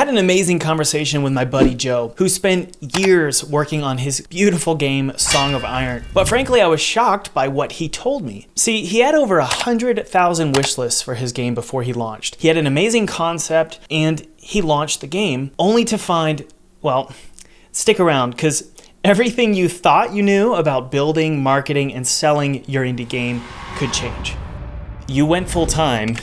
had an amazing conversation with my buddy Joe, who spent years working on his beautiful game, Song of Iron. But frankly, I was shocked by what he told me. See, he had over 100,000 wish lists for his game before he launched. He had an amazing concept, and he launched the game, only to find, well, stick around, because everything you thought you knew about building, marketing, and selling your indie game could change. You went full-time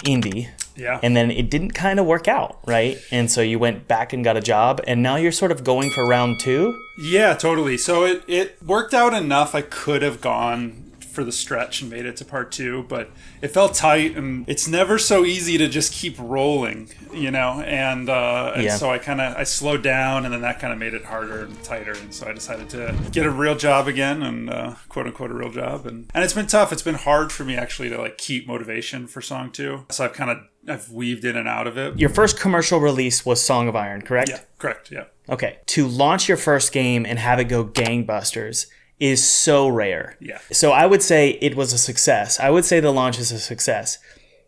indie. Yeah. And then it didn't kind of work out, right? And so you went back and got a job, and now you're sort of going for round 2? Yeah, totally. So it worked out enough. I could have gone for the stretch and made it to part 2, but it felt tight, and it's never so easy to just keep rolling, you know? And so I slowed down, and then that kind of made it harder and tighter. And so I decided to get a real job again, and quote unquote a real job. And it's been tough. It's been hard for me actually to like keep motivation for Song 2. So I've weaved in and out of it. Your first commercial release was Song of Iron, correct? Yeah, correct, yeah. Okay. To launch your first game and have it go gangbusters is so rare. Yeah. So I would say it was a success. I would say the launch is a success.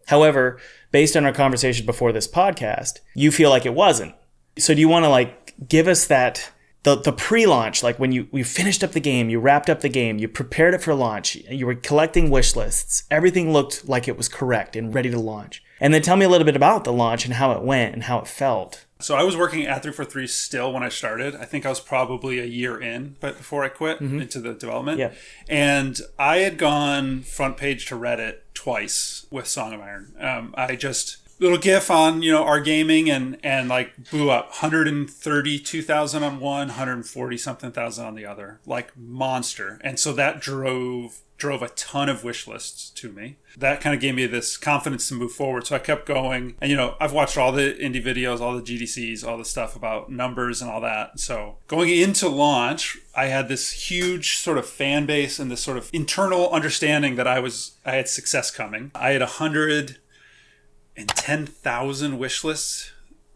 However, based on our conversation before this podcast, you feel like it wasn't. So do you want to like give us that the pre-launch, like when you finished up the game, you wrapped up the game, you prepared it for launch, you were collecting wish lists, everything looked like it was correct and ready to launch. And then tell me a little bit about the launch and how it went and how it felt. So I was working at 343 still when I started. I think I was probably a year in, but before I quit into the development. Yeah. And I had gone front page to Reddit twice with Song of Iron. I just little GIF on our gaming and like blew up 132,000 on one, 140 something thousand on the other, like monster. And so that drove a ton of wish lists to me. That kind of gave me this confidence to move forward. So I kept going. And, I've watched all the indie videos, all the GDCs, all the stuff about numbers and all that. So going into launch, I had this huge sort of fan base and this sort of internal understanding that I had success coming. I had 110,000 wish lists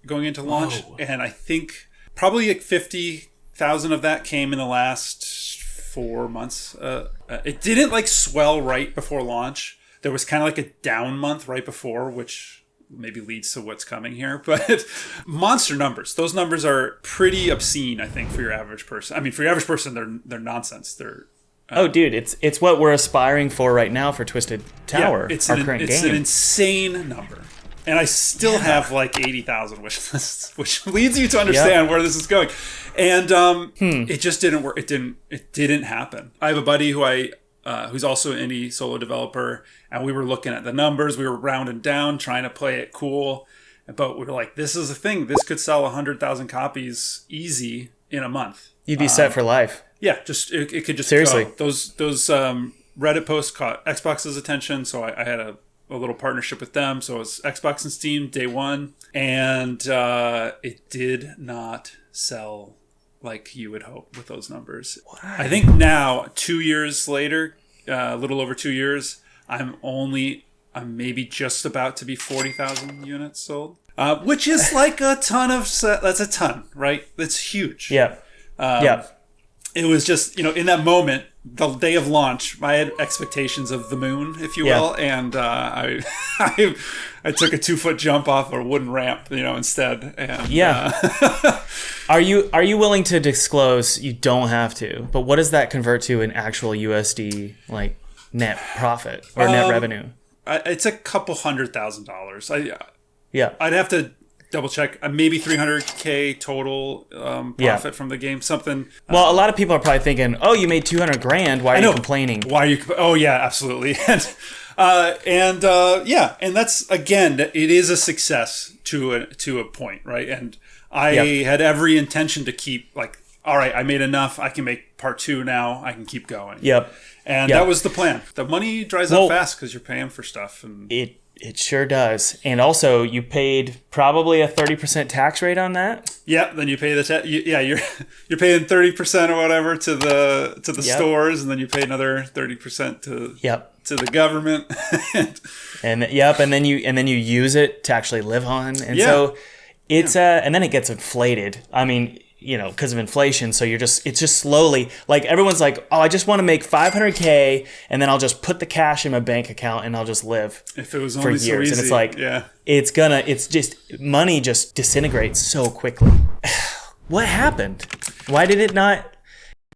going into launch. Whoa. And I think probably like 50,000 of that came in the last 4 months. It didn't like swell right before launch. There was kind of like a down month right before, which maybe leads to what's coming here. But monster numbers. Those numbers are pretty obscene, I think, for your average person. I mean, for your average person, they're nonsense. They're oh, dude, it's what we're aspiring for right now for Twisted Tower, it's our current game. It's an insane number. And I still have like 80,000 wish lists, which leads you to understand where this is going. And it just didn't work. It didn't happen. I have a buddy who's also an indie solo developer, and we were looking at the numbers. We were rounding down, trying to play it cool. But we were like, this is a thing. This could sell 100,000 copies easy in a month. You'd be set for life. Yeah, just it could just seriously go. Those Reddit posts caught Xbox's attention, so I had a little partnership with them. So it was Xbox and Steam day one, and it did not sell like you would hope with those numbers. Why? I think now, 2 years later, a little over 2 years, I'm maybe just about to be 40,000 units sold, which is like a ton that's a ton, right? That's huge. Yeah. It was just, in that moment, the day of launch, I had expectations of the moon, if you will, and I took a 2-foot jump off a wooden ramp, instead. And, Are you willing to disclose? You don't have to, but what does that convert to in actual USD, like net profit or net revenue? It's a couple $100,000. I'd have to double check. Maybe 300K total profit from the game. Something. Well, a lot of people are probably thinking, "Oh, you made $200,000. Why are you complaining?" Why are you? Oh, yeah, absolutely. And that's again, it is a success to a point, right? And I had every intention to keep like, all right, I made enough. I can make part 2 now. I can keep going. Yep. And that was the plan. The money dries up fast because you're paying for stuff, and It sure does. And also, you paid probably a 30% tax rate on that. Yeah, then you pay the you're paying 30% or whatever to the stores, and then you pay another 30% to the government. and then you use it to actually live on. And so it's and then it gets inflated. I mean, because of inflation. So it's just slowly, like everyone's like, oh, I just want to make 500K and then I'll just put the cash in my bank account and I'll just live if it was for only years. so easy. And it's like, yeah. it's just, money just disintegrates so quickly. What happened? Why did it not?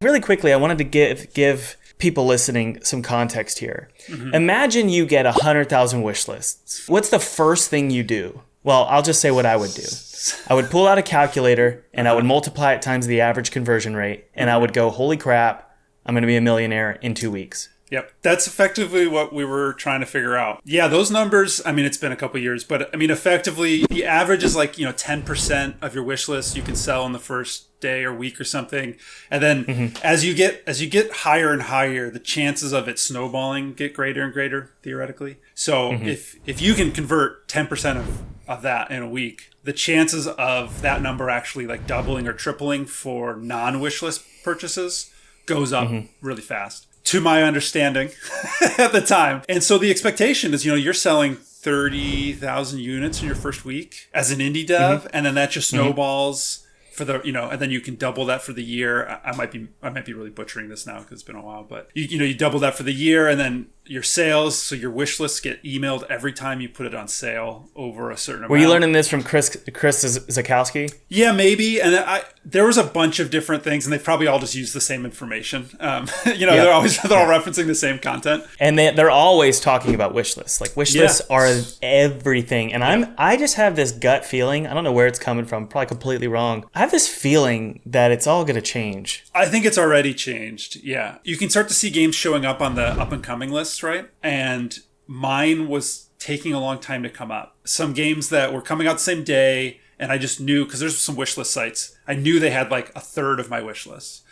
Really quickly, I wanted to give people listening some context here. Mm-hmm. Imagine you get 100,000 wish lists. What's the first thing you do? Well, I'll just say what I would do. I would pull out a calculator and I would multiply it times the average conversion rate. And I would go, holy crap, I'm going to be a millionaire in 2 weeks. Yep. That's effectively what we were trying to figure out. Yeah, those numbers, I mean, it's been a couple years, but I mean, effectively, the average is like, 10% of your wish list you can sell in the first day or week or something. And then as you get higher and higher, the chances of it snowballing get greater and greater, theoretically. So if you can convert 10% of that in a week, the chances of that number actually like doubling or tripling for non-wish list purchases goes up really fast, to my understanding at the time. And so the expectation is, you're selling 30,000 units in your first week as an indie dev, and then that just snowballs for the, and then you can double that for the year. I might be really butchering this now because it's been a while, but you double that for the year, and then your sales, so your wish lists get emailed every time you put it on sale over a certain amount. Were you learning this from Chris Zakowski? Yeah, maybe. And there was a bunch of different things, and they probably all just use the same information. They're all referencing the same content. And they're always talking about wish lists. Like wish lists are everything. And I just have this gut feeling. I don't know where it's coming from. Probably completely wrong. I have this feeling that it's all going to change. I think it's already changed. Yeah, you can start to see games showing up on the up and coming list. Right? And mine was taking a long time to come up. Some games that were coming out the same day, and I just knew, because there's some wish list sites, I knew they had like a third of my wish list.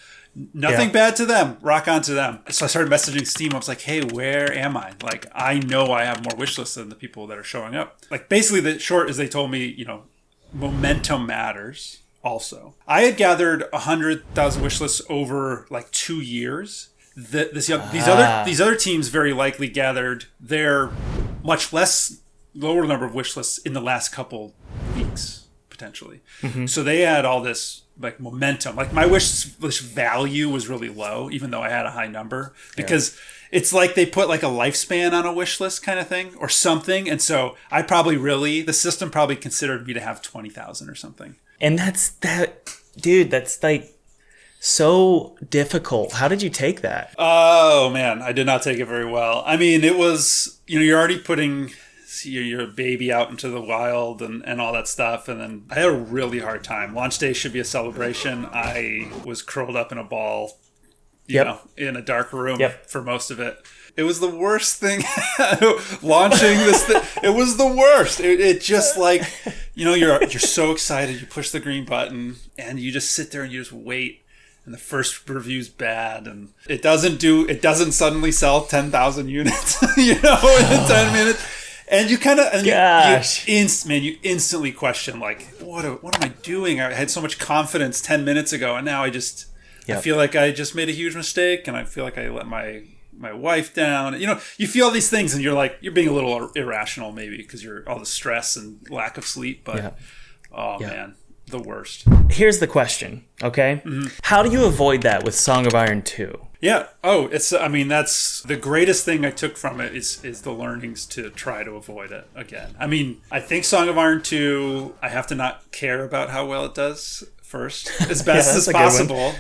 Nothing bad to them, rock on to them. So I started messaging Steam. I was like, hey, where am I? Like, I know I have more wish lists than the people that are showing up. Like, basically the short is they told me, momentum matters also. I had gathered 100,000 wish lists over like 2 years. These other teams very likely gathered their much lower number of wish lists in the last couple weeks, potentially. So they had all this like momentum. Like my wish list value was really low, even though I had a high number, because it's like they put like a lifespan on a wish list kind of thing or something. And so the system probably considered me to have 20,000 or something. And that's like so difficult. How did you take that? Oh man, I did not take it very well. I mean, it was, you're already putting your baby out into the wild and all that stuff. And then I had a really hard time. Launch day should be a celebration. I was curled up in a ball, in a dark room for most of it. It was the worst thing. Launching this thing, it was the worst. It just like, you're so excited. You push the green button and you just sit there and you just wait. And the first review's bad, and it doesn't suddenly sell 10,000 units, in 10 minutes. And you kind of, you instantly question, like, what am I doing? I had so much confidence 10 minutes ago, and now I feel like I just made a huge mistake, and I feel like I let my wife down. You feel all these things, and you're like, you're being a little irrational maybe because you're all the stress and lack of sleep, but man. The worst. Here's the question, okay? How do you avoid that with Song of Iron 2? Yeah. Oh, that's the greatest thing I took from it is the learnings to try to avoid it again. I mean, I think Song of Iron 2, I have to not care about how well it does first, as best as possible.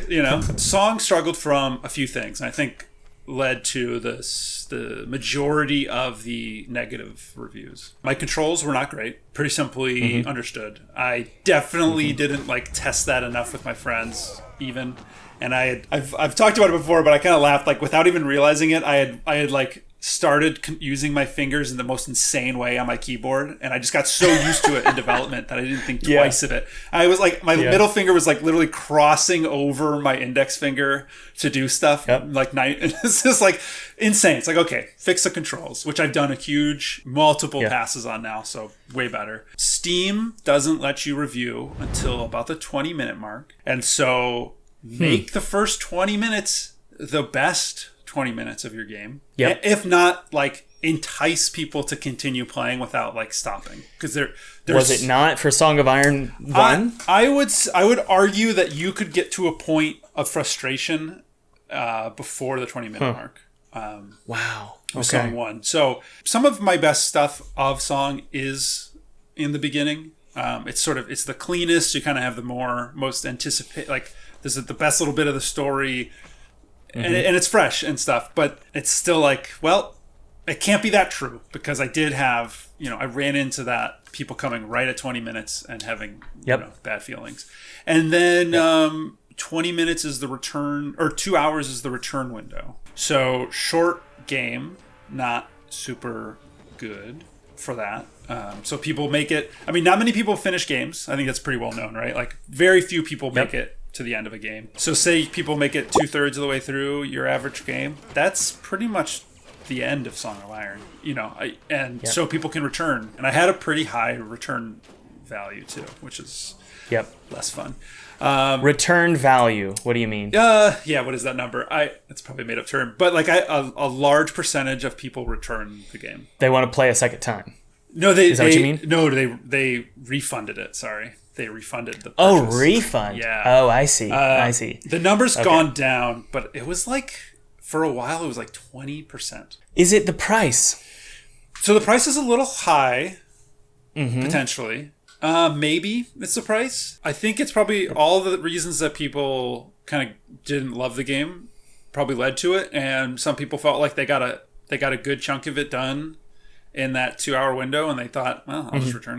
Song struggled from a few things, and I think led to the majority of the negative reviews. My controls were not great. Pretty simply understood. I definitely didn't test that enough with my friends even. And I've talked about it before, but I kind of laughed without even realizing it. I had started using my fingers in the most insane way on my keyboard, and I just got so used to it in development that I didn't think twice of it. I was my middle finger was literally crossing over my index finger to do stuff. It's just insane. It's okay, fix the controls, which I've done a huge multiple passes on now, so way better. Steam doesn't let you review until about the 20-minute mark, and so make the first 20 minutes the best 20 minutes of your game. Yep. If not, like, entice people to continue playing without, like, stopping. Because there's... Was it not for Song of Iron 1? I would argue that you could get to a point of frustration before the 20-minute mark. Wow. Okay. Song 1. So some of my best stuff of Song is in the beginning. It's the cleanest. You kind of have the most anticipate, like, this is the best little bit of the story, and it's fresh and stuff, but it's still like, well, it can't be that true, because I did have, I ran into that, people coming right at 20 minutes and having bad feelings. And then 20 minutes is the return, or 2 hours is the return window. So short game, not super good for that. So people make it, not many people finish games. I think that's pretty well known, right? Like, very few people make it to the end of a game. So say people make it 2/3 of the way through your average game. That's pretty much the end of Song of Iron, so people can return. And I had a pretty high return value too, which is less fun. Return value. What do you mean? What is that number? It's probably a made up term, but like a large percentage of people return the game. They want to play a second time. No, is that what you mean? No, they refunded it. Sorry, they refunded the purchase. Oh, refund. Yeah. Oh, I see. I see. The number's gone down, but it was like, for a while, it was like 20%. Is it the price? So the price is a little high, potentially. Maybe it's the price. I think it's probably all the reasons that people kind of didn't love the game probably led to it, and some people felt like they got a good chunk of it done in that 2 hour window, and they thought, well, I'll just return